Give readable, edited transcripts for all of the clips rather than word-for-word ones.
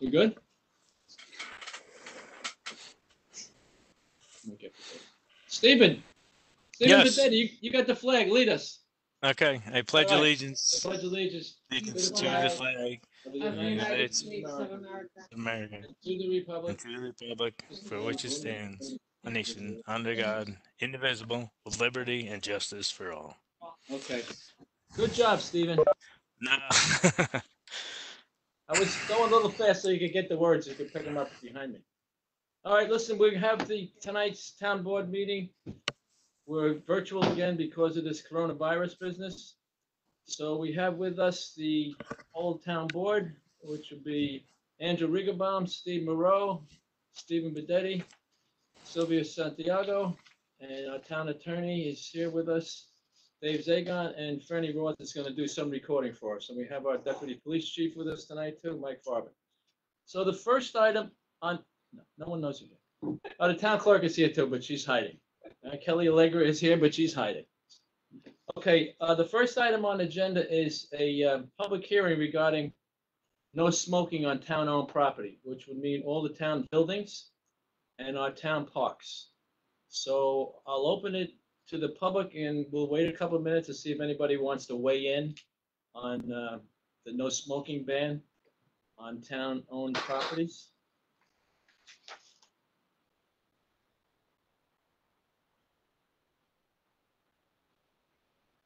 We good? Stephen Yes. Padetti, you got the flag. Lead us. Okay. I pledge All right. allegiance Pledge allegiance to to the the flag flag of the of the United States States of America. of America and to the republic and to the republic for which it stands, a nation under God, indivisible, with liberty and justice for all. Okay. Good job, Stephen. No. I was going a little fast so you could get the words. You could pick them up behind me. All right, listen, we have tonight's town board meeting. We're virtual again because of this coronavirus business. So we have with us the old town board, which would be Andrew Rigabaum, Steve Moreau, Stephen Bedetti, Sylvia Santiago, and our town attorney is here with us, Dave Zagon, and Fernie Roth is going to do some recording for us. And we have our deputy police chief with us tonight too, Mike Farben. So the first item on, no one knows you yet. The town clerk is here too, but she's hiding. Kelly Allegra is here, but she's hiding. Okay, the first item on the agenda is a public hearing regarding no smoking on town-owned property, which would mean all the town buildings and our town parks. So I'll open it to the public and we'll wait a couple of minutes to see if anybody wants to weigh in on the no smoking ban on town-owned properties.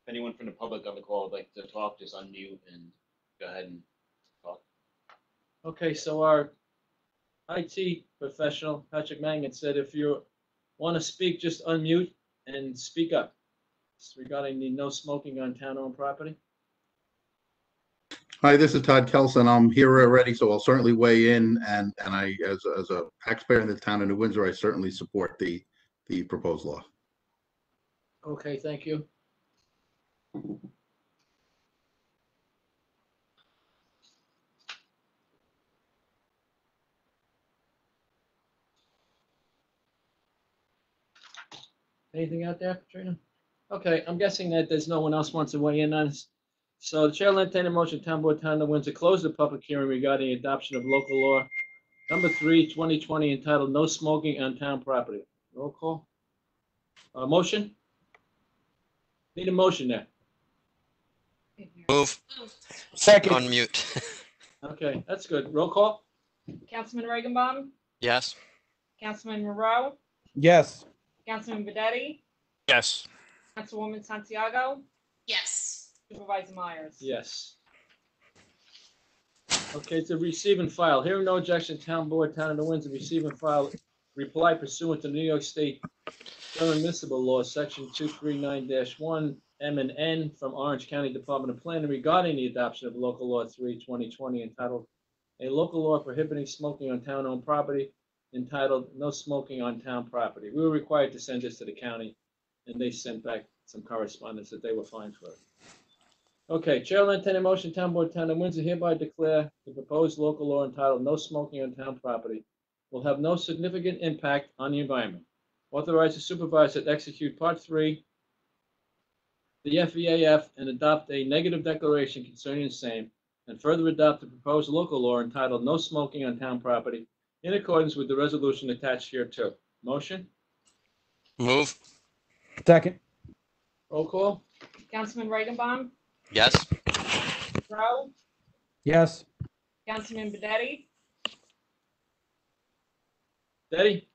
If anyone from the public on the call would like to talk, just unmute and go ahead and talk. Okay, so our IT professional, Patrick Mangan, said if you want to speak, just unmute and speak up. It's regarding the no smoking on town-owned property. Hi, this is Todd Kelson. I'm here already, so I'll certainly weigh in. And I, as a taxpayer in the town of New Windsor, I certainly support the proposed law. Okay, thank you. Anything out there, Katrina? Okay, I'm guessing that there's no one else wants to weigh in on this. So the chair will entertain a motion, town board, town of Windsor, close the public hearing regarding adoption of local law number 3, 2020, entitled No Smoking on Town Property. Roll call. Motion? Need a motion there. Move. Second. Unmute. Okay, that's good. Roll call? Councilman Regenbaum, Yes. Councilman Moreau, Yes. Councilman Bedetti, Yes. Councilwoman Santiago, Yes. Supervisor Myers. Yes. Okay, to receive and file. Hearing no objection, town board, town of New Windsor, receive and file reply pursuant to New York State General Municipal Law, Section 239-1, M and N from Orange County Department of Planning regarding the adoption of Local Law 3, 2020, entitled A Local Law Prohibiting Smoking on Town-Owned Property, entitled No Smoking on Town Property. We were required to send this to the county, and they sent back some correspondence that they were fine for it. Okay, Chair will entertain a motion, town board, town of Windsor hereby declare the proposed local law entitled No Smoking on Town Property will have no significant impact on the environment. Authorize the supervisor to execute Part 3, the FEAF, and adopt a negative declaration concerning the same, and further adopt the proposed local law entitled No Smoking on Town Property in accordance with the resolution attached hereto. Motion? Move. Second. Roll call? Councilman Regenbaum, Yes. Moreau, Yes. Councilman Bedetti, Betty?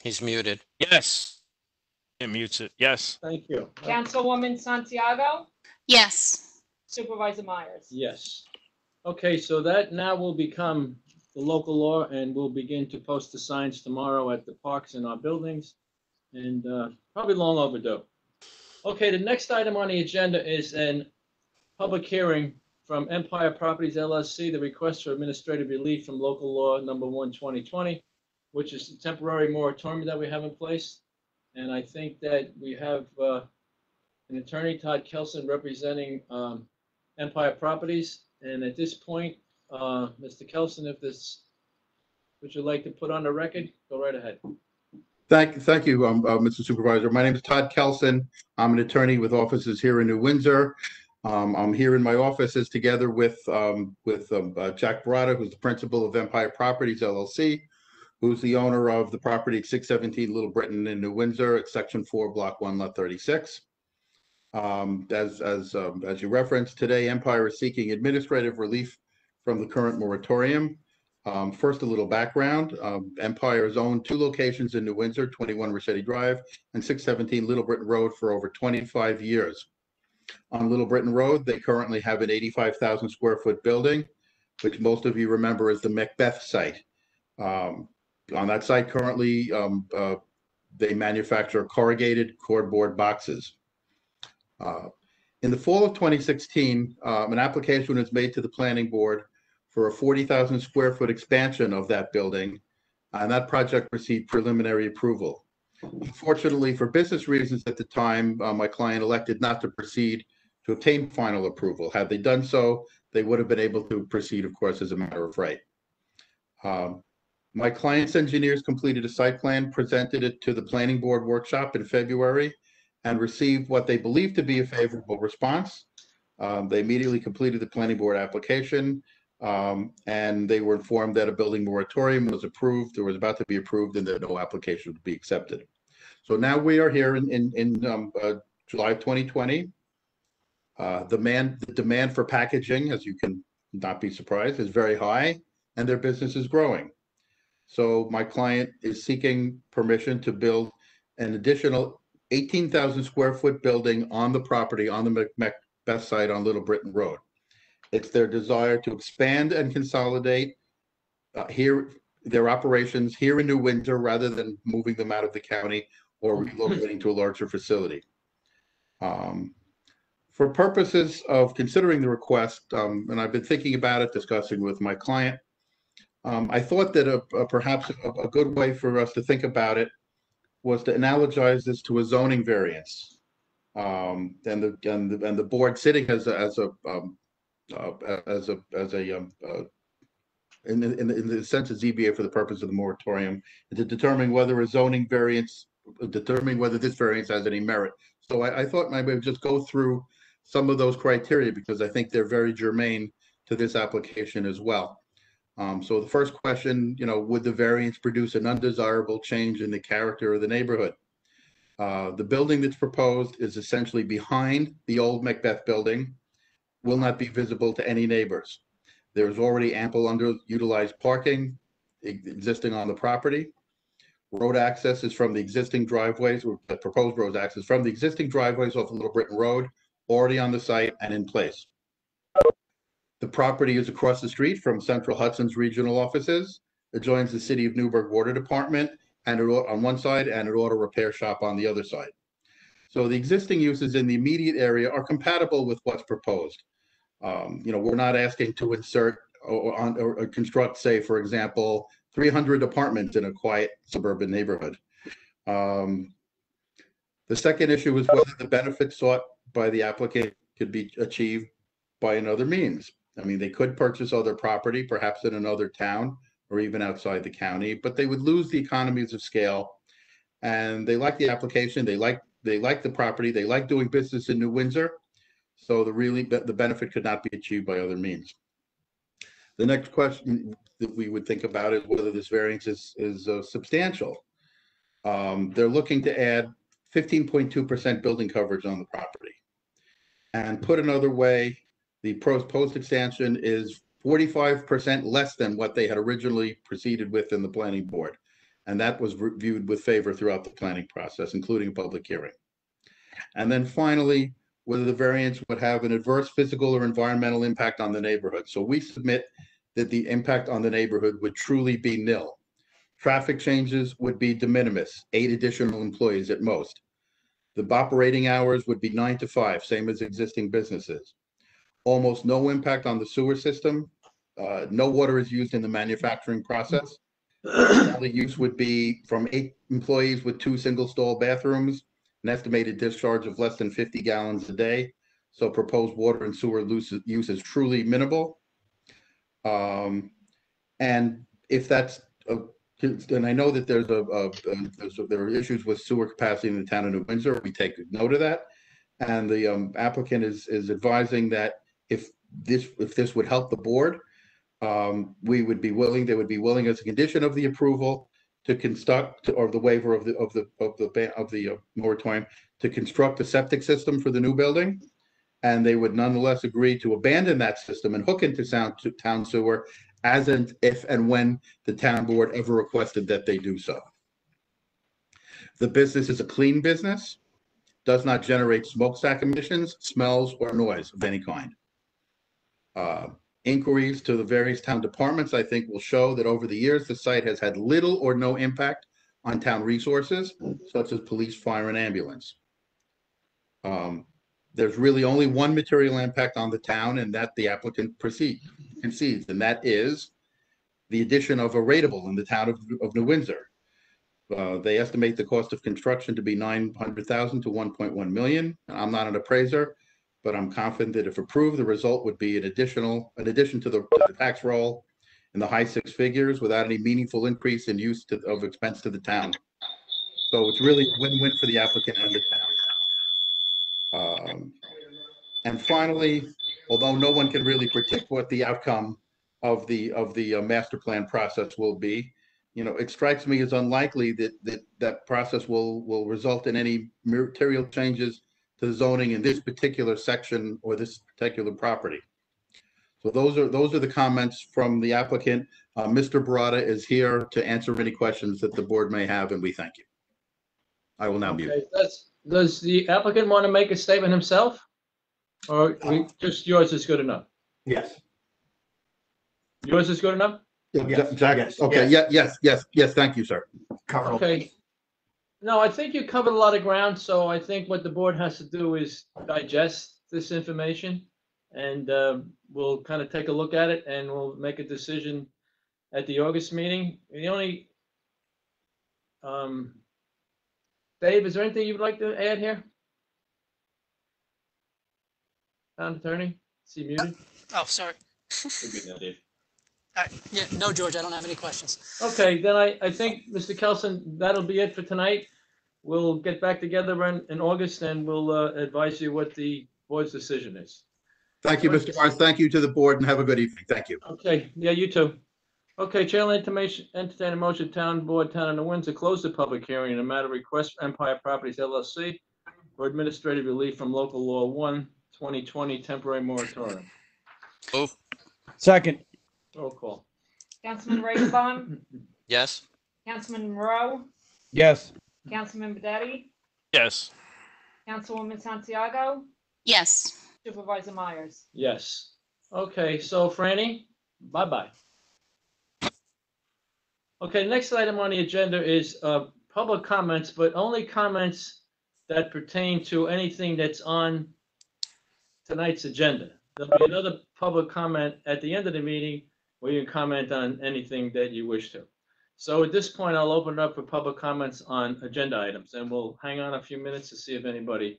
He's muted. Yes. It mutes it. Yes. Thank you. Councilwoman Santiago, Yes. Supervisor Myers. Yes. Okay, so that now will become the local law, and we'll begin to post the signs tomorrow at the parks and our buildings, and probably long overdue. Okay, the next item on the agenda is a public hearing from Empire Properties LLC, the request for administrative relief from local law number 1, 2020, which is the temporary moratorium that we have in place. And I think that we have an attorney, Todd Kelson, representing Empire Properties. And at this point, Mr. Kelson, if this, would you like to put on the record? Go right ahead. Thank you, Mr. Supervisor. My name is Todd Kelson. I'm an attorney with offices here in New Windsor. I'm here in my offices together with Jack Barata, who's the principal of Empire Properties LLC, who's the owner of the property at 617 Little Britain in New Windsor at Section 4, Block 1, Lot 36. As you referenced, today Empire is seeking administrative relief from the current moratorium. First, a little background. Empire has owned 2 locations in New Windsor, 21 Rossetti Drive and 617 Little Britain Road for over 25 years. On Little Britain Road, they currently have an 85,000 square foot building, which most of you remember as the Macbeth site. On that site currently, they manufacture corrugated cardboard boxes. In the fall of 2016, an application was made to the planning board for a 40,000 square foot expansion of that building, and that project received preliminary approval. Unfortunately, for business reasons at the time, my client elected not to proceed to obtain final approval. Had they done so, they would have been able to proceed, of course, as a matter of right. My client's engineers completed a site plan, presented it to the planning board workshop in February, and received what they believed to be a favorable response. They immediately completed the planning board application, and they were informed that a building moratorium was approved or was about to be approved and that no application would be accepted. So now we are here in July of 2020. The demand for packaging, as you can not be surprised, is very high, and their business is growing. So my client is seeking permission to build an additional 18,000 square foot building on the property on the Macbeth site on Little Britain Road. It's their desire to expand and consolidate their operations here in New Windsor rather than moving them out of the county or relocating to a larger facility. For purposes of considering the request, and I've been thinking about it, discussing with my client, I thought that perhaps a good way for us to think about it was to analogize this to a zoning variance, and the board sitting in the sense of ZBA for the purpose of the moratorium, and to determine whether a zoning variance, determining whether this variance has any merit. So I thought maybe I would just go through some of those criteria because I think they're very germane to this application as well. So the first question, would the variance produce an undesirable change in the character of the neighborhood? The building that's proposed is essentially behind the old Macbeth building, will not be visible to any neighbors. There is already ample underutilized parking existing on the property. Road access is from the existing driveways, or the proposed road access from the existing driveways off of Little Britain Road, already on the site and in place. The property is across the street from Central Hudson's regional offices. It joins the City of Newburgh Water Department and on one side and an auto repair shop on the other side. So the existing uses in the immediate area are compatible with what's proposed. We're not asking to insert or construct, say, for example, 300 apartments in a quiet suburban neighborhood. The second issue is whether the benefits sought by the applicant could be achieved by another means. I mean, they could purchase other property, perhaps in another town or even outside the county, but they would lose the economies of scale. And they like the application, they like the property, they like doing business in New Windsor. So the benefit could not be achieved by other means. The next question that we would think about is whether this variance is substantial. They're looking to add 15.2% building coverage on the property. And put another way, the proposed expansion is 45% less than what they had originally proceeded with in the planning board. And that was viewed with favor throughout the planning process, including a public hearing. And then finally, whether the variance would have an adverse physical or environmental impact on the neighborhood. So we submit that the impact on the neighborhood would truly be nil. Traffic changes would be de minimis, 8 additional employees at most. The operating hours would be 9 to 5, same as existing businesses. Almost no impact on the sewer system. No water is used in the manufacturing process. The only use would be from 8 employees with 2 single-stall bathrooms, an estimated discharge of less than 50 gallons a day. So proposed water and sewer use is truly minimal. And if that's, and I know that there are issues with sewer capacity in the town of New Windsor. We take note of that. And the applicant is advising that if this would help the board, they would be willing as a condition of the approval to construct, or the waiver of the moratorium, to construct a septic system for the new building. And they would nonetheless agree to abandon that system and hook into town sewer as if and when the town board ever requested that they do so. The business is a clean business, does not generate smokestack emissions, smells, or noise of any kind. Inquiries to the various town departments, I think, will show that over the years, the site has had little or no impact on town resources, such as police, fire, and ambulance. There's really only one material impact on the town, and that the applicant concedes, and that is the addition of a rateable in the town of New Windsor. They estimate the cost of construction to be $900,000 to $1.1 million. I'm not an appraiser, but I'm confident that if approved, the result would be an addition to the tax roll in the high six figures without any meaningful increase in of expense to the town. So it's really a win-win for the applicant and the town. And finally, although no one can really predict what the outcome of the master plan process will be, it strikes me as unlikely that process will result in any material changes to the zoning in this particular section or this particular property. So those are the comments from the applicant. Mr. Barata is here to answer any questions that the board may have, and we thank you. I will now mute. Okay, does the applicant want to make a statement himself? Or just yours is good enough? Yes. Yours is good enough? Yes. Okay. Yes. Thank you, sir. Okay. No, I think you covered a lot of ground, so I think what the board has to do is digest this information, and we'll kind of take a look at it, and we'll make a decision at the August meeting. The only, Dave, is there anything you'd like to add here? Town attorney, is he muted? Oh, sorry. Could be now, Dave. Yeah, no, George, I don't have any questions. Okay, then I think, Mr. Kelson, that'll be it for tonight. We'll get back together in August, and we'll advise you what the board's decision is. Thank you, Mr. Barnes. Thank you to the board, and have a good evening. Thank you. Okay, yeah, you too. Okay, Chair will entertain a motion, Town of New Windsor, close the public hearing in a matter of request for Empire Properties LLC for administrative relief from Local Law 1, 2020 temporary moratorium. Move. Second. Roll call. Councilman Rainbaum, Yes. Councilman Moreau, Yes. Councilman Bedetti, Yes. Councilwoman Santiago, Yes. Supervisor Myers. Yes. Okay, so Franny, bye-bye. Okay, next item on the agenda is public comments, but only comments that pertain to anything that's on tonight's agenda. There'll be another public comment at the end of the meeting where you can comment on anything that you wish to. So at this point, I'll open it up for public comments on agenda items, and we'll hang on a few minutes to see if anybody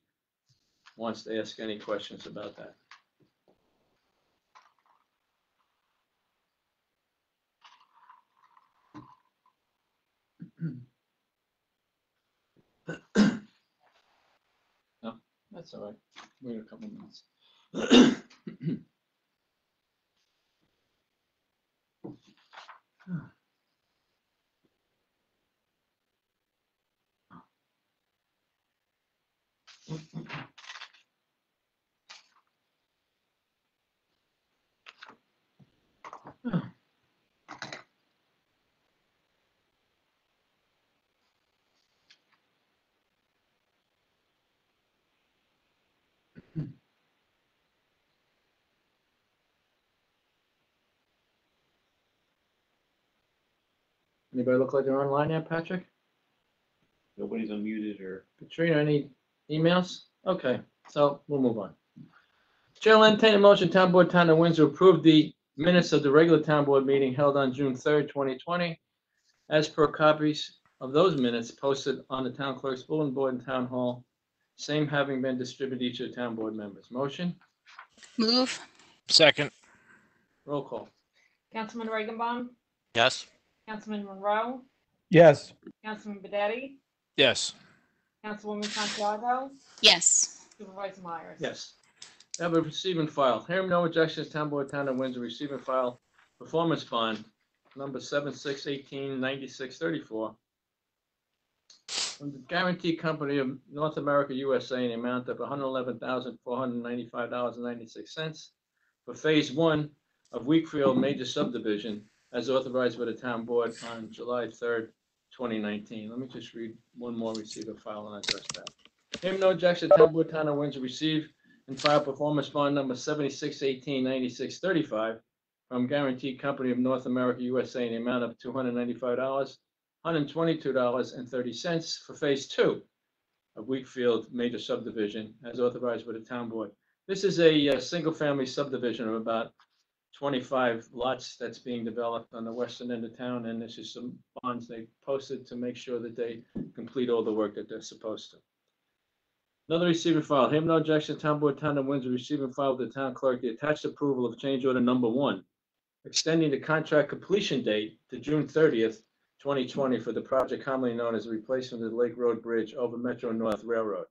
wants to ask any questions about that. No, that's all right. Wait a couple minutes. Anybody look like they're online yet, Patrick? Nobody's unmuted or. Katrina, any emails? Okay, so we'll move on. Chair will entertain a motion, Town Board, Town of Windsor, approve the minutes of the regular Town Board meeting held on June 3rd, 2020, as per copies of those minutes posted on the Town Clerk's Bulletin Board in Town Hall, same having been distributed to each of the Town Board members. Motion? Move. Second. Roll call. Councilman Rainbaum, Yes. Councilman Monroe, Yes. Councilman Bedetti, Yes. Councilwoman Santiago, Yes. Supervisor Myers. Yes. Have a receive and file. Hearing no objections, Town Board, Town of Windsor, receive and file performance bond number 76189634 from the Guarantee Company of North America USA in the amount of $111,495.96 for Phase 1 of Weekfield Major Subdivision as authorized by the Town Board on July 3rd, 2019. Let me just read one more receive and file and address that. Hearing no objection, Town Board, Town of Windsor, receive and file performance bond number 76189635 from Guarantee Company of North America USA in the amount of $295, $122.30 for Phase 2 of Weekfield Major Subdivision as authorized by the Town Board. This is a single-family subdivision of about 25 lots that's being developed on the western end of town, and this is some bonds they posted to make sure that they complete all the work that they're supposed to. Another receiver file. Hearing no objection, Town Board, Town of Windsor, receive and file with the Town Clerk the attached approval of change order number 1, extending the contract completion date to June 30th, 2020 for the project commonly known as the replacement of the Lake Road Bridge over Metro North Railroad.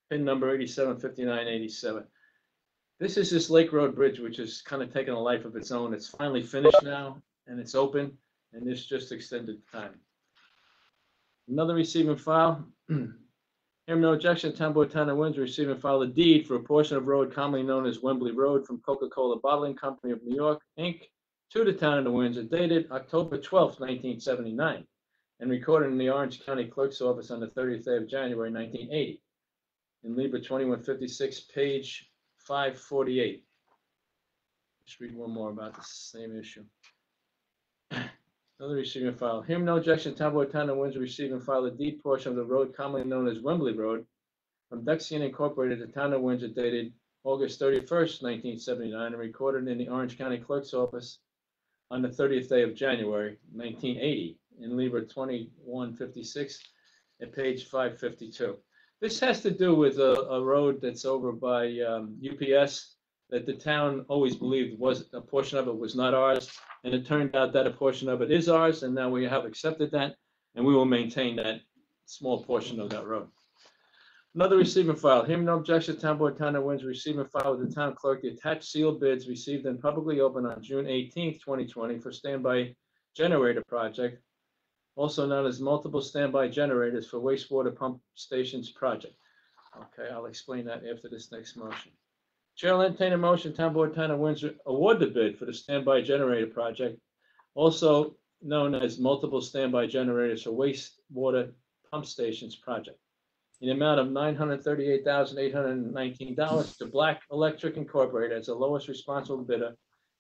PIN number 875987. This is this Lake Road Bridge, which is kind of taking a life of its own. It's finally finished now, and it's open, and this just extended time. Another receive and file. Hearing no objection, Town Board, Town of Windsor, receive and file a deed for a portion of road commonly known as Wembley Road from Coca-Cola Bottling Company of New York, Inc., to the Town of Windsor, dated October 12th, 1979, and recorded in the Orange County Clerk's Office on the 30th day of January, 1980, in Libra 2156, page 548. Just read one more about the same issue. Another receive and file. Hearing no objection, Town Board, Town of Windsor, receive and file a deed portion of the road commonly known as Wembley Road from Dexian Incorporated to Town of Windsor, dated August 31st, 1979, and recorded in the Orange County Clerk's Office on the 30th day of January, 1980, in Libra 2156 at page 552. This has to do with a road that's over by UPS that the town always believed was a portion of it was not ours. And it turned out that a portion of it is ours, and now we have accepted that, and we will maintain that small portion of that road. Another receive and file. Hearing no objection, Town Board, Town of Windsor, receive and file with the Town Clerk the attached sealed bids received and publicly opened on June 18th, 2020 for standby generator project, also known as multiple standby generators for wastewater pump stations project. Okay, I'll explain that after this next motion. Chair will entertain a motion, Town Board, Town of Windsor, award the bid for the standby generator project, also known as multiple standby generators for wastewater pump stations project, in the amount of $938,819 to Black Electric Incorporated as the lowest responsible bidder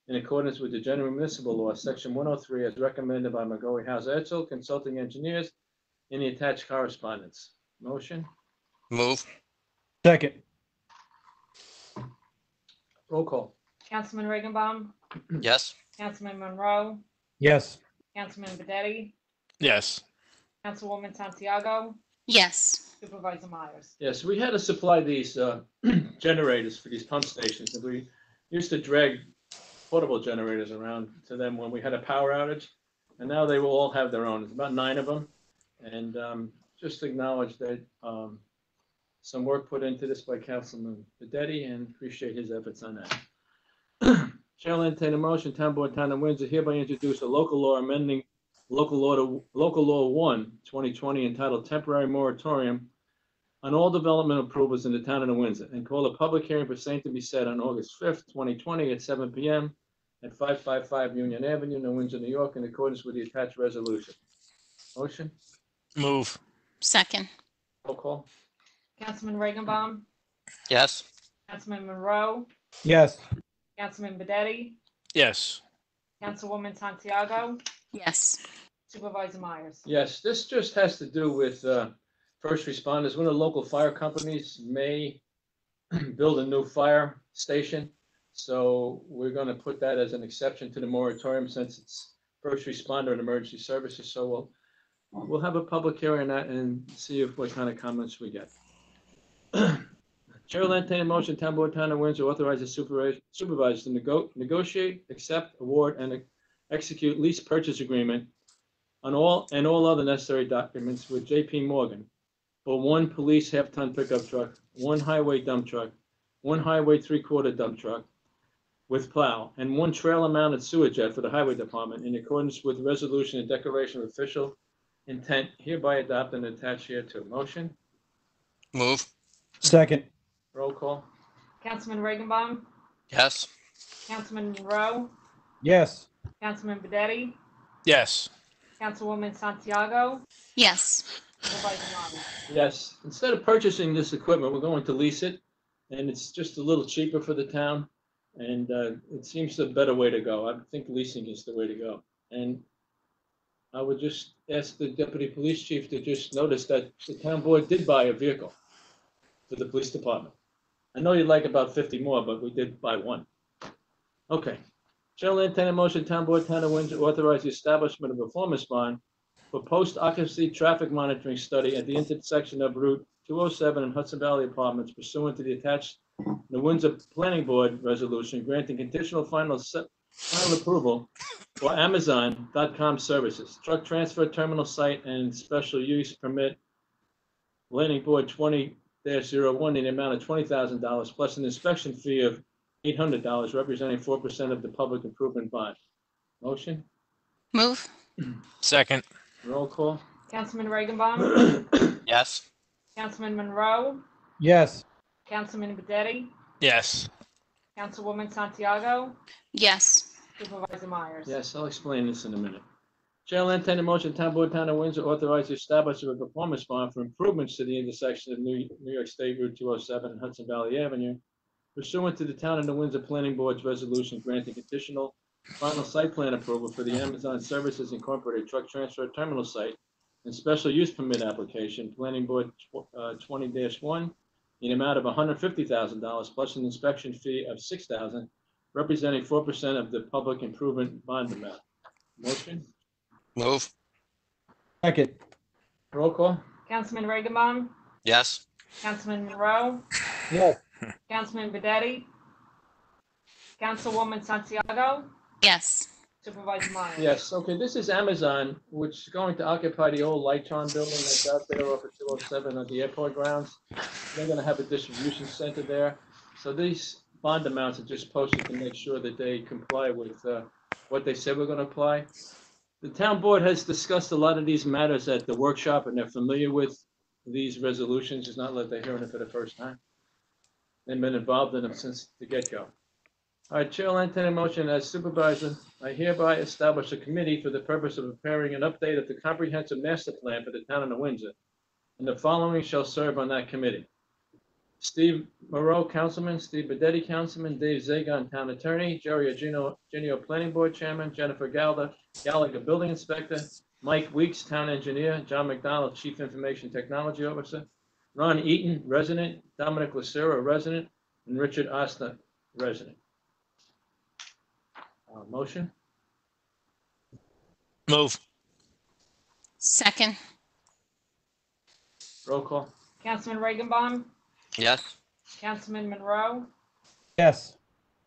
in accordance with the General Municipal Law, Section 103, as recommended by McGoey Hauser Edsel Consulting Engineers in the attached correspondence. Motion? Move. Second. Roll call. Councilman Regenbaum, Yes. Councilman Monroe, Yes. Councilman Bedetti, Yes. Councilwoman Santiago, Yes. Supervisor Myers. Yes, we had to supply these generators for these pump stations, and we used to drag portable generators around to them when we had a power outage, and now they will all have their own. There's about 9 of them, and just acknowledge that some work put into this by Councilman Bedetti, and appreciate his efforts on that. Chair will entertain a motion, Town Board, Town of Windsor hereby introduce a local law amending Local Law 1, 2020, entitled Temporary Moratorium on all development approvals in the Town of Windsor, and call a public hearing for same to be set on August 5th, 2020 at 7 p.m. at 555 Union Avenue, New Windsor, New York, in accordance with the attached resolution. Motion? Move. Second. Roll call. Councilman Regenbaum, Yes. Councilman Monroe, Yes. Councilman Bedetti, Yes. Councilwoman Santiago, Yes. Supervisor Myers. Yes, this just has to do with first responders. One of the local fire companies may build a new fire station. So we're going to put that as an exception to the moratorium since it's first responder and emergency services. So we'll have a public hearing on that and see what kind of comments we get. Chair will entertain a motion, Town Board, Town of Windsor, authorizes supervisors to negotiate, accept, award, and execute lease purchase agreement on all other necessary documents with J.P. Morgan for 1 police half-ton pickup truck one highway dump truck, one highway three-quarter dump truck with plow, and one trailer-mounted sewer jet for the highway department in accordance with resolution and declaration of official intent hereby adopted and attached here to. Motion, Move. Second. roll call. Councilman Regenbaum, Yes. Councilman Monroe, Yes. Councilman Bedetti, Yes. Councilwoman Santiago, yes, Supervisor Myers. Yes, instead of purchasing this equipment, we're going to lease it, and it's just a little cheaper for the town, and it seems the better way to go. I think leasing is the way to go. And I would just ask the deputy police chief to just notice that the town board did buy a vehicle for the police department. I know you'd like about 50 more, but we did buy one. Okay. Chair will entertain a motion, town board, town of Windsor, authorize the establishment of a performance bond for post-occupancy traffic monitoring study at the intersection of Route 207 and Hudson Valley Apartments pursuant to the attached the Windsor Planning Board resolution granting conditional final approval for Amazon.com services, truck transfer terminal site and special use permit, Planning Board 20-01 in the amount of $20,000 plus an inspection fee of $800 representing 4% of the public improvement bond. Motion, move, Second. roll call. Councilman Regenbaum, Yes. Councilman Monroe, Yes. Councilman Bedetti, Yes. Councilwoman Santiago, yes, Supervisor Myers. Yes, I'll explain this in a minute. Chair will entertain a motion, town board, town of Windsor, authorize the establishment of a performance bond for improvements to the intersection of New York State Route 207 and Hudson Valley Avenue pursuant to the town of New Windsor Planning Board's resolution granting conditional final site plan approval for the Amazon Services Incorporated Truck Transfer Terminal Site and special use permit application, Planning Board 20-1, in the amount of $150,000 plus an inspection fee of $6,000, representing 4% of the public improvement bond amount. Motion, Move. Second. roll call. Councilman Regenbaum, Yes. Councilman Monroe, Yes. Councilman Bedetti, Councilwoman Santiago, yes, Supervisor Myers. Yes, okay, this is Amazon, which is going to occupy the old Lytron building that's out there off of 207 at the airport grounds. They're gonna have a distribution center there. So these bond amounts are just posted to make sure that they comply with what they said we're gonna apply. The town board has discussed a lot of these matters at the workshop, and they're familiar with these resolutions. It's not like they're hearing it for the first time. They've been involved in them since the get-go. All right, Chair will entertain a motion as supervisor. I hereby establish a committee for the purpose of preparing an update of the comprehensive master plan for the town of New Windsor. And the following shall serve on that committee: Steve Moreau, Councilman; Steve Bedetti, Councilman; Dave Zagon, Town Attorney; Jerry Eugenio, Planning Board Chairman; Jennifer Gallagher, Building Inspector; Mike Weeks, Town Engineer; John McDonald, Chief Information Technology Officer; Ron Eaton, Resident; Dominic Lucero, Resident; and Richard Oster, Resident. Motion, Move. second, roll call. Councilman Regenbaum, Yes. Councilman Monroe, Yes.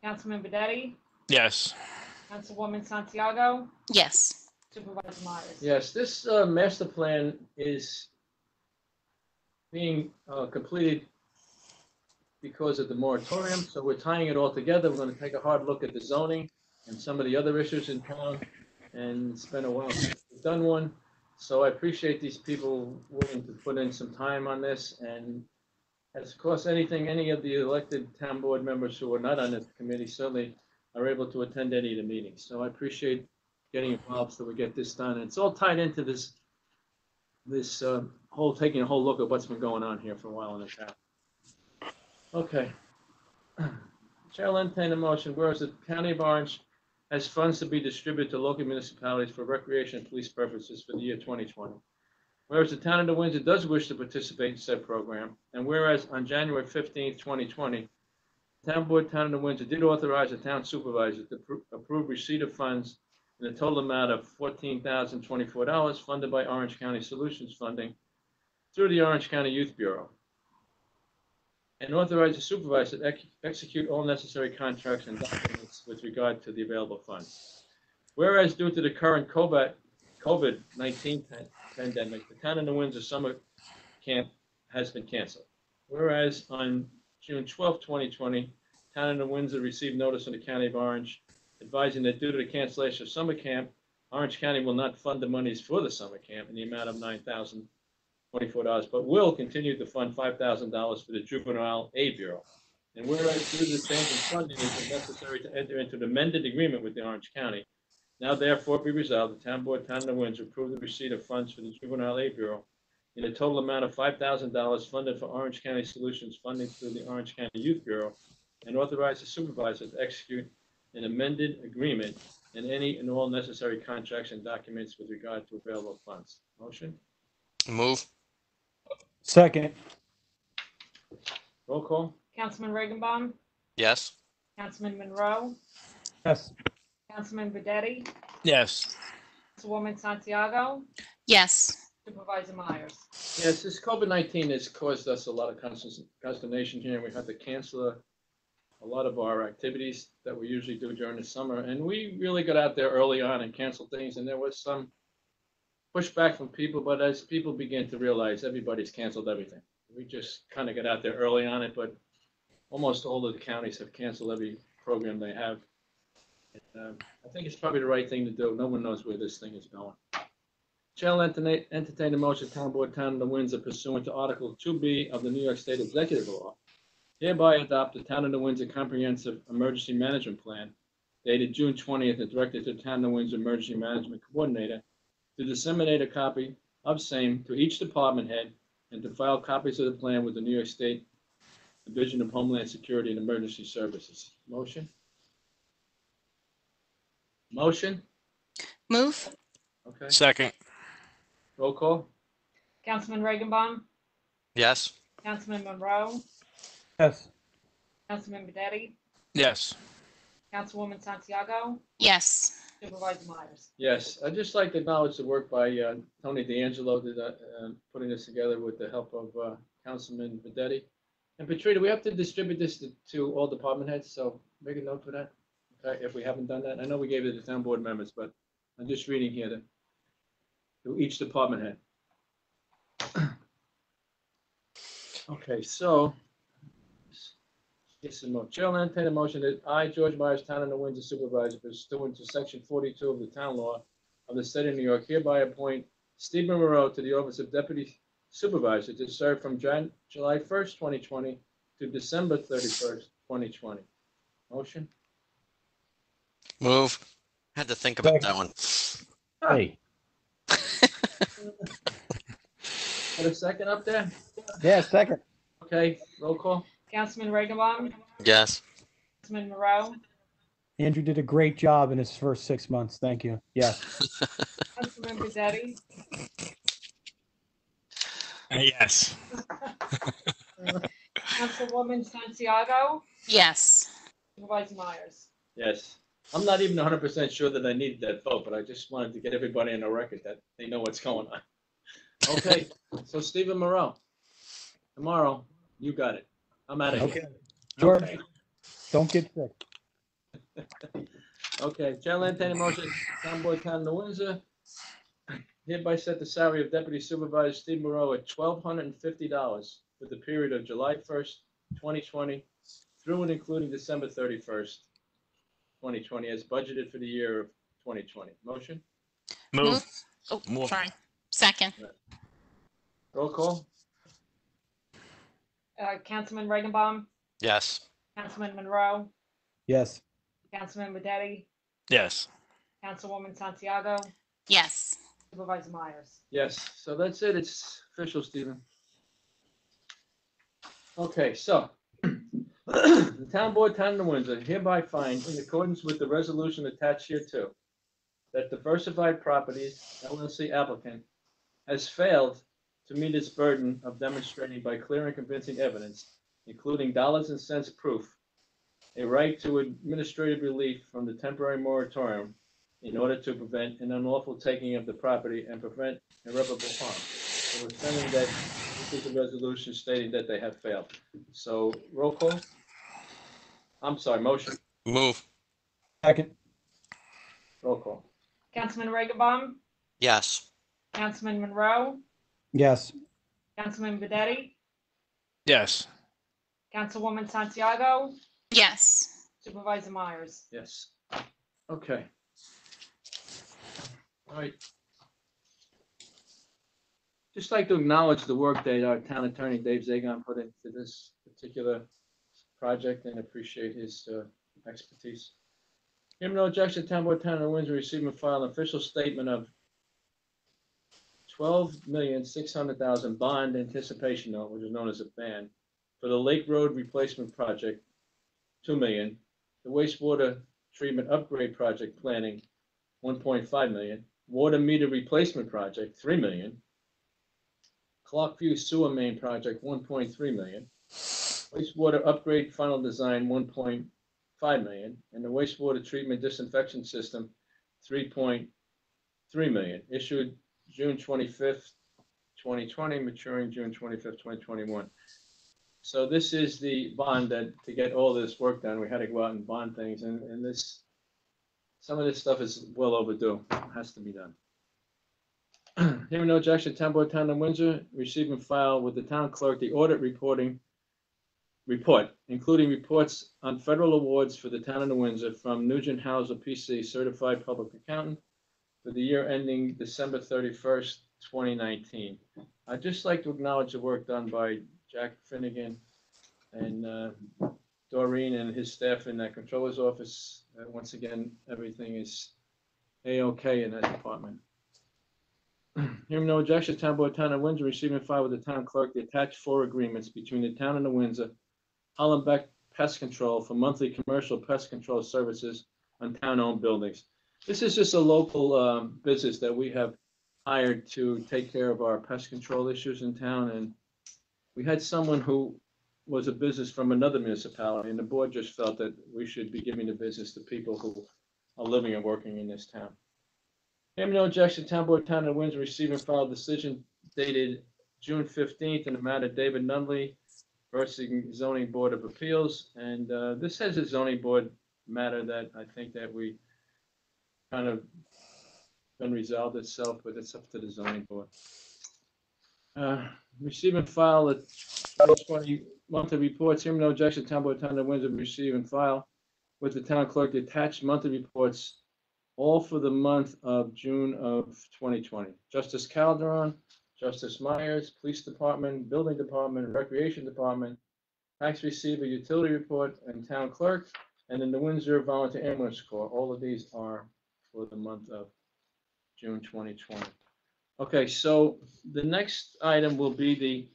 Councilman Bedetti, Yes. Councilwoman Santiago, yes, Supervisor Myers. Yes, this master plan is being completed because of the moratorium, so we're tying it all together. We're going to take a hard look at the zoning and some of the other issues in town, and it's been a while since we've done one. So I appreciate these people willing to put in some time on this, and as of course any of the elected town board members who are not on this committee certainly are able to attend any of the meetings. So I appreciate getting involved so we get this done. And it's all tied into this taking a whole look at what's been going on here for a while in the town. Okay. Chair will entertain a motion, whereas the County of Orange has funds to be distributed to local municipalities for recreation and police purposes for the year 2020. Whereas the town of New Windsor does wish to participate in said program, and whereas on January 15th, 2020, Town Board, Town of New Windsor did authorize the town supervisor to approve receipt of funds in a total amount of $14,024 funded by Orange County Solutions Funding through the Orange County Youth Bureau, and authorize the supervisor to execute all necessary contracts and documents with regard to the available funds. Whereas due to the current COVID-19 pandemic, the town of New Windsor summer camp has been canceled. Whereas on June 12, 2020, Town of Windsor received notice from the County of Orange advising that due to the cancellation of summer camp, Orange County will not fund the monies for the summer camp in the amount of $9,024, but will continue to fund $5,000 for the Juvenile Aid Bureau. And whereas due to the change in funding, it is necessary to enter into an amended agreement with the Orange County. Now therefore be resolved, the Town Board, Town of Windsor approve the receipt of funds for the Juvenile Aid Bureau in a total amount of $5,000 funded for Orange County Solutions funding through the Orange County Youth Bureau, and authorize the supervisor to execute an amended agreement and any and all necessary contracts and documents with regard to available funds. Motion? Move. Second. Roll call? Councilman Regenbaum, Yes. Councilman Monroe, Yes. Councilman Bedetti, Yes. Councilwoman Santiago, yes, Supervisor Myers. Yes, this COVID-19 has caused us a lot of consternation here. We had to cancel a lot of our activities that we usually do during the summer. And we really got out there early on and canceled things. And there was some pushback from people, but as people begin to realize everybody's canceled everything. We just kind of got out there early on it, but almost all of the counties have canceled every program they have. And, I think it's probably the right thing to do. No one knows where this thing is going. Chair will entertain a motion, Town Board, Town of Windsor pursuant to Article 2B of the New York State Executive Law, hereby adopt the Town of Windsor Comprehensive Emergency Management Plan dated June 20th and directed to Town of Windsor Emergency Management Coordinator to disseminate a copy of same to each department head and to file copies of the plan with the New York State Division of Homeland Security and Emergency Services. Motion? Motion? move, Okay. Second. Roll call? Councilman Regenbaum, Yes. Councilman Monroe, Yes. Councilman Bedetti, Yes. Councilwoman Santiago, yes, Supervisor Myers. Yes, I'd just like to acknowledge the work by Tony D'Angelo putting this together with the help of Councilman Bedetti. And Patrita, we have to distribute this to all department heads, so make a note for that, okay, if we haven't done that. I know we gave it to town board members, but I'm just reading here to each department head. Okay, so, yes, Chair will entertain a motion that I, George Myers, Town of Windsor Supervisor, pursuant to Section 42 of the Town Law of the State of New York, hereby appoint Stephen Moreau to the office of Deputy Supervisor to serve from July 1st, 2020 to December 31st, 2020. Motion? Move. Had to think about that one. Hey. Got a second up there? Yeah, second. Okay, roll call? Councilman Regenbaum, Yes. Councilman Monroe, Andrew did a great job in his first 6 months. Thank you. Yes. Councilman Bedetti, Yes. Councilwoman Santiago, yes, Supervisor Myers. Yes. I'm not even 100% sure that I needed that vote, but I just wanted to get everybody on the record that they know what's going on. Okay, so Stephen Moreau, tomorrow, you got it. I'm out of here. Okay. George, don't get sick. Okay, Chair will entertain a motion, Town Board, Town of Windsor, hereby set the salary of Deputy Supervisor Steve Moreau at $1,250 for the period of July 1st, 2020 through and including December 31st, 2020, as budgeted for the year of 2020. Motion? Move. oh, Move. sorry, second, Roll call? Councilman Regenbaum, Yes. Councilman Monroe, Yes. Councilman Bedetti, Yes. Councilwoman Santiago, yes, Supervisor Myers. Yes, so that's it. It's official, Stephen. Okay, so the Town Board, Town of Windsor hereby find, in accordance with the resolution attached hereto, that Diversified Properties LLC applicant has failed to meet its burden of demonstrating by clear and convincing evidence, including dollars and cents proof, a right to administrative relief from the temporary moratorium in order to prevent an unlawful taking of the property and prevent irreparable harm. So we're sending that, this is a resolution stating that they have failed. So roll call? I'm sorry, motion, Move. Second. roll call. Councilman Regenbaum, Yes. Councilman Monroe, Yes. Councilman Bedetti, Yes. Councilwoman Santiago, Yes. Supervisor Myers. Yes. Okay. All right. Just like to acknowledge the work that our town attorney, Dave Zagon, put into this particular project and appreciate his expertise. Hearing no objection, Town Board, Town of Windsor receive and file an official statement of $12,600,000 bond anticipation note, which is known as a BAN, for the Lake Road Replacement Project, $2 million. The wastewater treatment upgrade project planning, $1.5 million. Water meter replacement project, $3 million. Clockview sewer main project, $1.3 million. Wastewater upgrade final design, $1.5 million. And the wastewater treatment disinfection system, $3.3 million. Issued June 25th, 2020, maturing June 25th, 2021. So this is the bond that to get all this work done, we had to go out and bond things, and this, some of this stuff is well overdue. It has to be done. Hearing no objection, Town Board, Town of Windsor, receive and file with the town clerk the audit report, including reports on federal awards for the town of Windsor from Nugent Hauser PC, Certified Public Accountant, for the year ending December 31st, 2019. I'd just like to acknowledge the work done by Jack Finnegan and Doreen and his staff in that controller's office. Once again, everything is A-OK in that department. Hearing no objection, Town Board, Town of Windsor, receive and file with the town clerk the attached 4 agreements between the town of Windsor, Hollenbeck Pest Control for monthly commercial pest control services on town-owned buildings. This is just a local business that we have hired to take care of our pest control issues in town. And we had someone who was a business from another municipality, and the board just felt that we should be giving the business to people who are living and working in this town. Hearing no objection, Town Board, Town of Windsor, receive and file decision dated June 15th in the matter David Nunley versus Zoning Board of Appeals. And this has a zoning board matter that I think that we kind of been resolved itself, but it's up to the zoning board. Receive and file the 2020 monthly reports. Hearing no objection, Town Board, Town of Windsor, receive and file with the town clerk the attached monthly reports, all for the month of June of 2020. Justice Calderon, Justice Myers, Police Department, Building Department, Recreation Department, Tax Receiver, Utility Report, and Town Clerk, and then the Windsor Volunteer Ambulance Corps. All of these are for the month of June 2020. Okay, so the next item will be the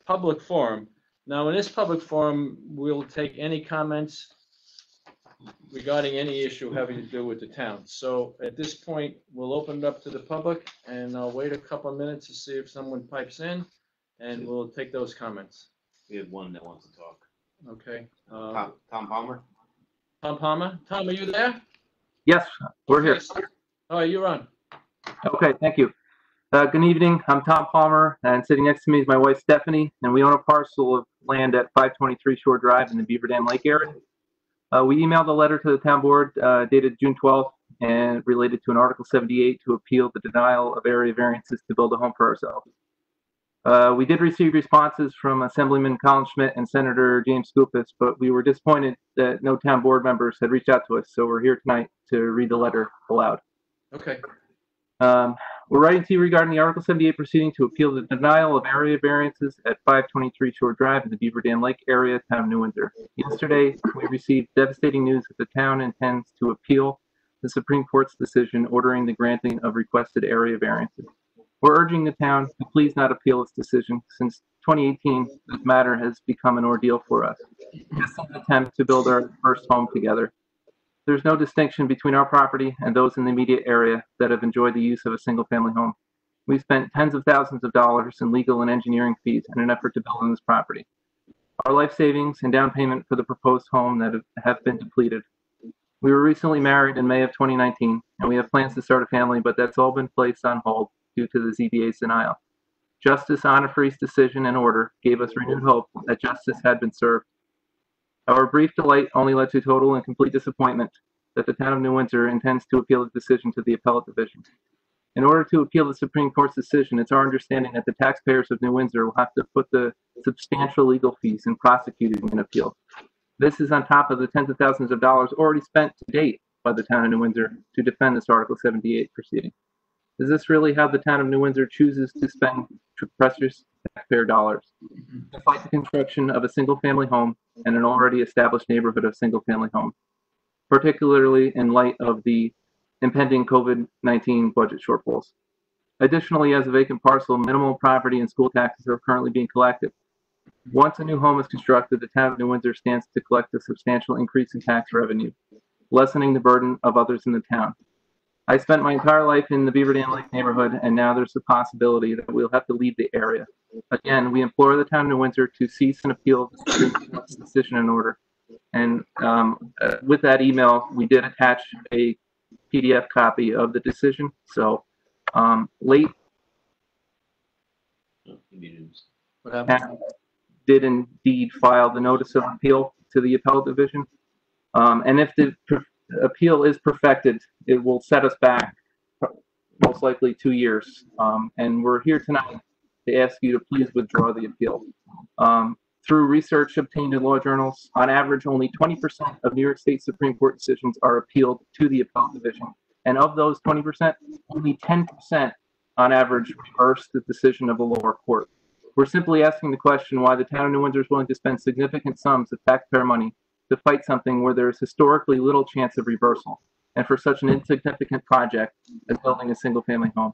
public forum. Now, in this public forum, we'll take any comments regarding any issue having to do with the town. So at this point, we'll open it up to the public, and I'll wait a couple of minutes to see if someone pipes in, and we'll take those comments. We have one that wants to talk. Okay. Tom Palmer? Tom Palmer? Tom, are you there? Yes, we're here. All right, you're on. Okay, thank you. Good evening. I'm Tom Palmer, and sitting next to me is my wife Stephanie, and we own a parcel of land at 523 Shore Drive in the Beaver Dam Lake area. We emailed a letter to the town board dated June 12th and related to an Article 78 to appeal the denial of area variances to build a home for ourselves. We did receive responses from Assemblyman Colin Schmidt and Senator James Skoufis, but we were disappointed that no town board members had reached out to us, so we're here tonight to read the letter aloud. Okay. We're writing to you regarding the Article 78 proceeding to appeal the denial of area variances at 523 Shore Drive in the Beaver Dam Lake area, town of New Windsor. Yesterday, we received devastating news that the town intends to appeal the Supreme Court's decision ordering the granting of requested area variances. We're urging the town to please not appeal this decision, since 2018, this matter has become an ordeal for us. Just an attempt to build our first home together. There's no distinction between our property and those in the immediate area that have enjoyed the use of a single-family home. We've spent tens of thousands of dollars in legal and engineering fees in an effort to build on this property. Our life savings and down payment for the proposed home that have been depleted. We were recently married in May of 2019, and we have plans to start a family, but that's all been placed on hold due to the ZBA's denial. Justice Onafri's decision and order gave us renewed hope that justice had been served. Our brief delight only led to total and complete disappointment that the town of New Windsor intends to appeal the decision to the appellate division. In order to appeal the Supreme Court's decision, it's our understanding that the taxpayers of New Windsor will have to foot the substantial legal fees in prosecuting an appeal. This is on top of the tens of thousands of dollars already spent to date by the town of New Windsor to defend this Article 78 proceeding. Is this really how the town of New Windsor chooses to spend precious taxpayer dollars? To fight the construction of a single-family home in an already established neighborhood of single-family homes, particularly in light of the impending COVID-19 budget shortfalls. Additionally, as a vacant parcel, minimal property and school taxes are currently being collected. Once a new home is constructed, the town of New Windsor stands to collect a substantial increase in tax revenue, lessening the burden of others in the town. I spent my entire life in the Beaver Dam Lake neighborhood, and now there's the possibility that we'll have to leave the area. Again, we implore the town of New Windsor to cease and appeal the Supreme Court's decision and order. And with that email, we did attach a PDF copy of the decision. So late What happened? did indeed file the notice of appeal to the appellate division. And if the appeal is perfected, it will set us back most likely 2 years. And we're here tonight to ask you to please withdraw the appeal. Through research obtained in law journals, on average, only 20% of New York State Supreme Court decisions are appealed to the appellate division. And of those 20%, only 10% on average reverse the decision of the lower court. We're simply asking the question why the town of New Windsor is willing to spend significant sums of taxpayer money to fight something where there is historically little chance of reversal, and for such an insignificant project as building a single-family home.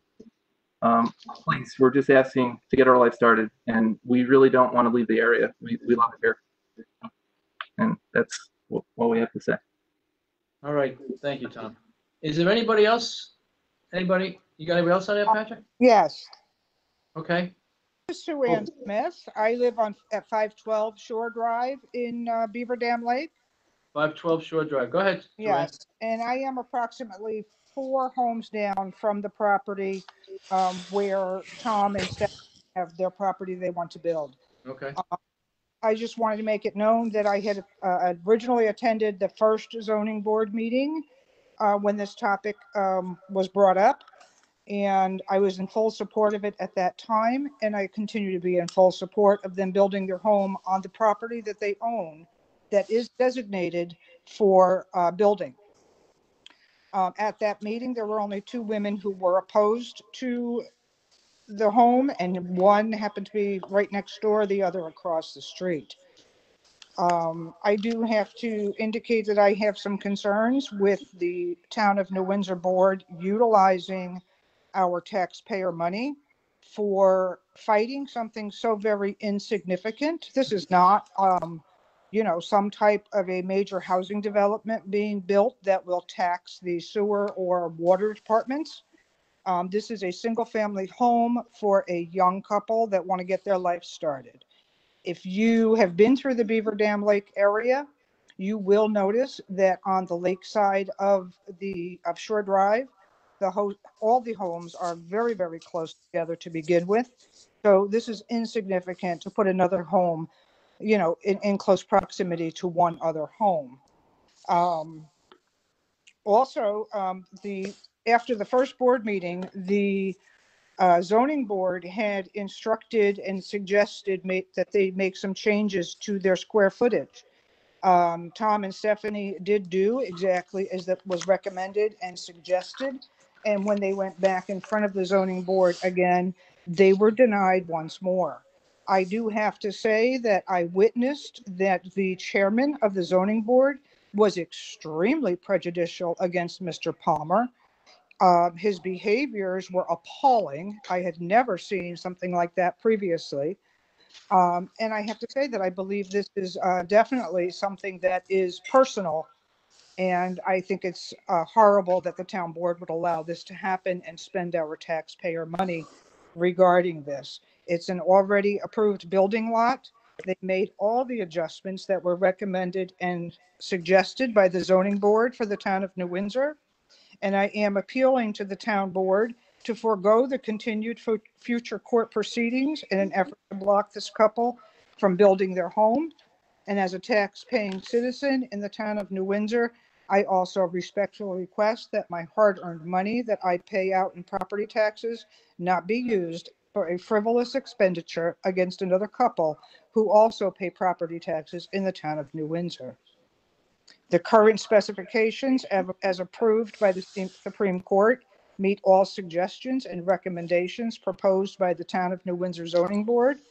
Please, we're just asking to get our life started, and we really don't want to leave the area. We love it here. And that's what we have to say. All right, thank you, Tom. Is there anybody else? Anybody? You got anybody else on there, Patrick? Yes. Okay. This is Sue Ann Smith. I live at 512 Shore Drive in Beaver Dam Lake. 512 Shore Drive. Go ahead. Yes, and I am approximately 4 homes down from the property where Tom and Steph have their property they want to build. Okay. I just wanted to make it known that I had originally attended the first zoning board meeting when this topic was brought up. And I was in full support of it at that time, and I continue to be in full support of them building their home on the property that they own that is designated for building. At that meeting, there were only 2 women who were opposed to the home, and one happened to be right next door, the other across the street. I do have to indicate that I have some concerns with the Town of New Windsor Board utilizing our taxpayer money for fighting something so very insignificant. This is not, some type of a major housing development being built that will tax the sewer or water departments. This is a single family home for a young couple that want to get their life started. If you have been through the Beaver Dam Lake area, you will notice that on the lake side of Shore Drive, all the homes are very, very close together to begin with. So this is insignificant to put another home, in close proximity to one other home. After the first board meeting, the zoning board had instructed and suggested that they make some changes to their square footage. Tom and Stephanie did do exactly as that was recommended and suggested. And when they went back in front of the zoning board again, they were denied once more. I do have to say that I witnessed that the chairman of the zoning board was extremely prejudicial against Mr. Palmer. His behaviors were appalling. I had never seen something like that previously. And I have to say that I believe this is definitely something that is personal. And I think it's horrible that the town board would allow this to happen and spend our taxpayer money regarding this. It's an already approved building lot. They made all the adjustments that were recommended and suggested by the zoning board for the town of New Windsor. And I am appealing to the town board to forego the continued future court proceedings in an effort to block this couple from building their home. And as a tax-paying citizen in the town of New Windsor, I also respectfully request that my hard-earned money that I pay out in property taxes not be used for a frivolous expenditure against another couple who also pay property taxes in the town of New Windsor. The current specifications as approved by the Supreme Court meet all suggestions and recommendations proposed by the Town of New Windsor Zoning Board.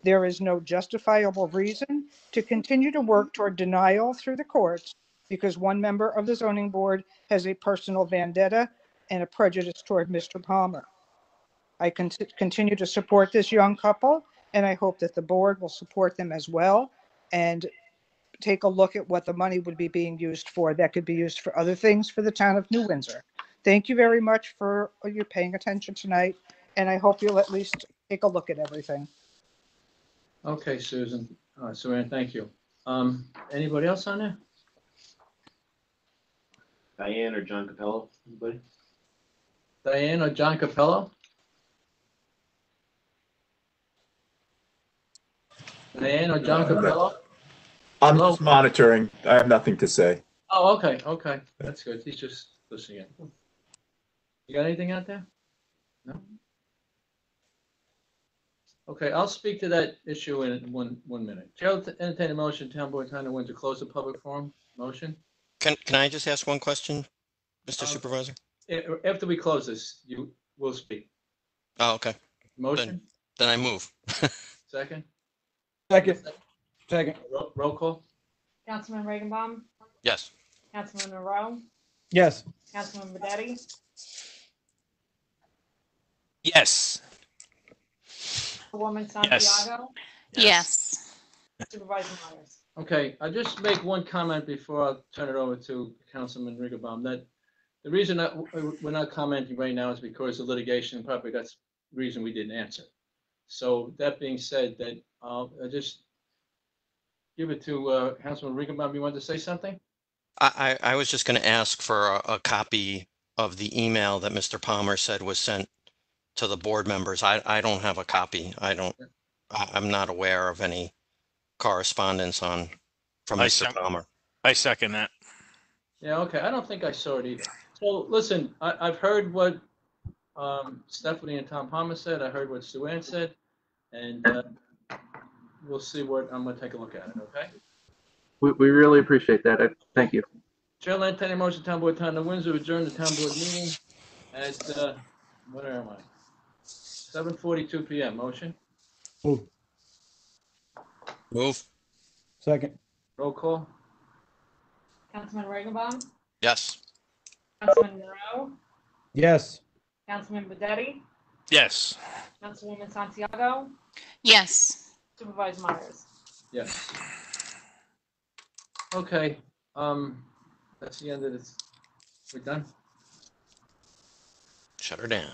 There is no justifiable reason to continue to work toward denial through the courts because one member of the zoning board has a personal vendetta and a prejudice toward Mr. Palmer. I continue to support this young couple, and I hope that the board will support them as well and take a look at what the money would be being used for. That could be used for other things for the town of New Windsor. Thank you very much for your paying attention tonight, and I hope you'll at least take a look at everything. Okay, Susan, Suanne, thank you. Anybody else on there? Diane or John Capello, anybody? Diane or John Capello? Diane or John Capello? I'm Hello? just monitoring. I have nothing to say. Oh, okay, okay, that's good. He's just listening in. You got anything out there? No? Okay, I'll speak to that issue in one minute. Chair will entertain a motion, Town Board, Town of Windsor, close the public forum. Motion? Can I just ask one question, Mr. Supervisor? After we close this, you will speak. Oh, okay. Motion? Then I move. Second? Second. Second. Roll call? Councilman Regenbaum, Yes. Councilman Monroe, Yes. Councilman Bedetti, Yes. Woman Yes. Santiago, Yes. Supervisor Myers. Okay, I'll just make one comment before I turn it over to Councilman Riggerbaum, that the reason that we're not commenting right now is because of litigation, probably that's the reason we didn't answer. So that being said, that I'll just give it to Councilman Riggerbaum. You wanted to say something? I was just going to ask for a copy of the email that Mr. Palmer said was sent to the board members. I don't have a copy. I'm not aware of any correspondence from Mr. Palmer. I second that. Yeah, okay. I don't think I saw it either. So listen, I've heard what Stephanie and Tom Palmer said. I heard what Suanne said, and we'll see what I'm going to take a look at it. Okay. We really appreciate that. Thank you. Chair will entertain a motion, Town Board, Town of Windsor, adjourn the Town Board meeting at what am I? 7:42 p.m. Motion. Move. Second. Roll call. Councilman Regenbaum, Yes. Councilman Monroe, Yes. Councilman Bedetti, Yes. Councilwoman Santiago, Yes. Supervisor Myers. Yes. Okay. That's the end of this. We're done. Shut her down.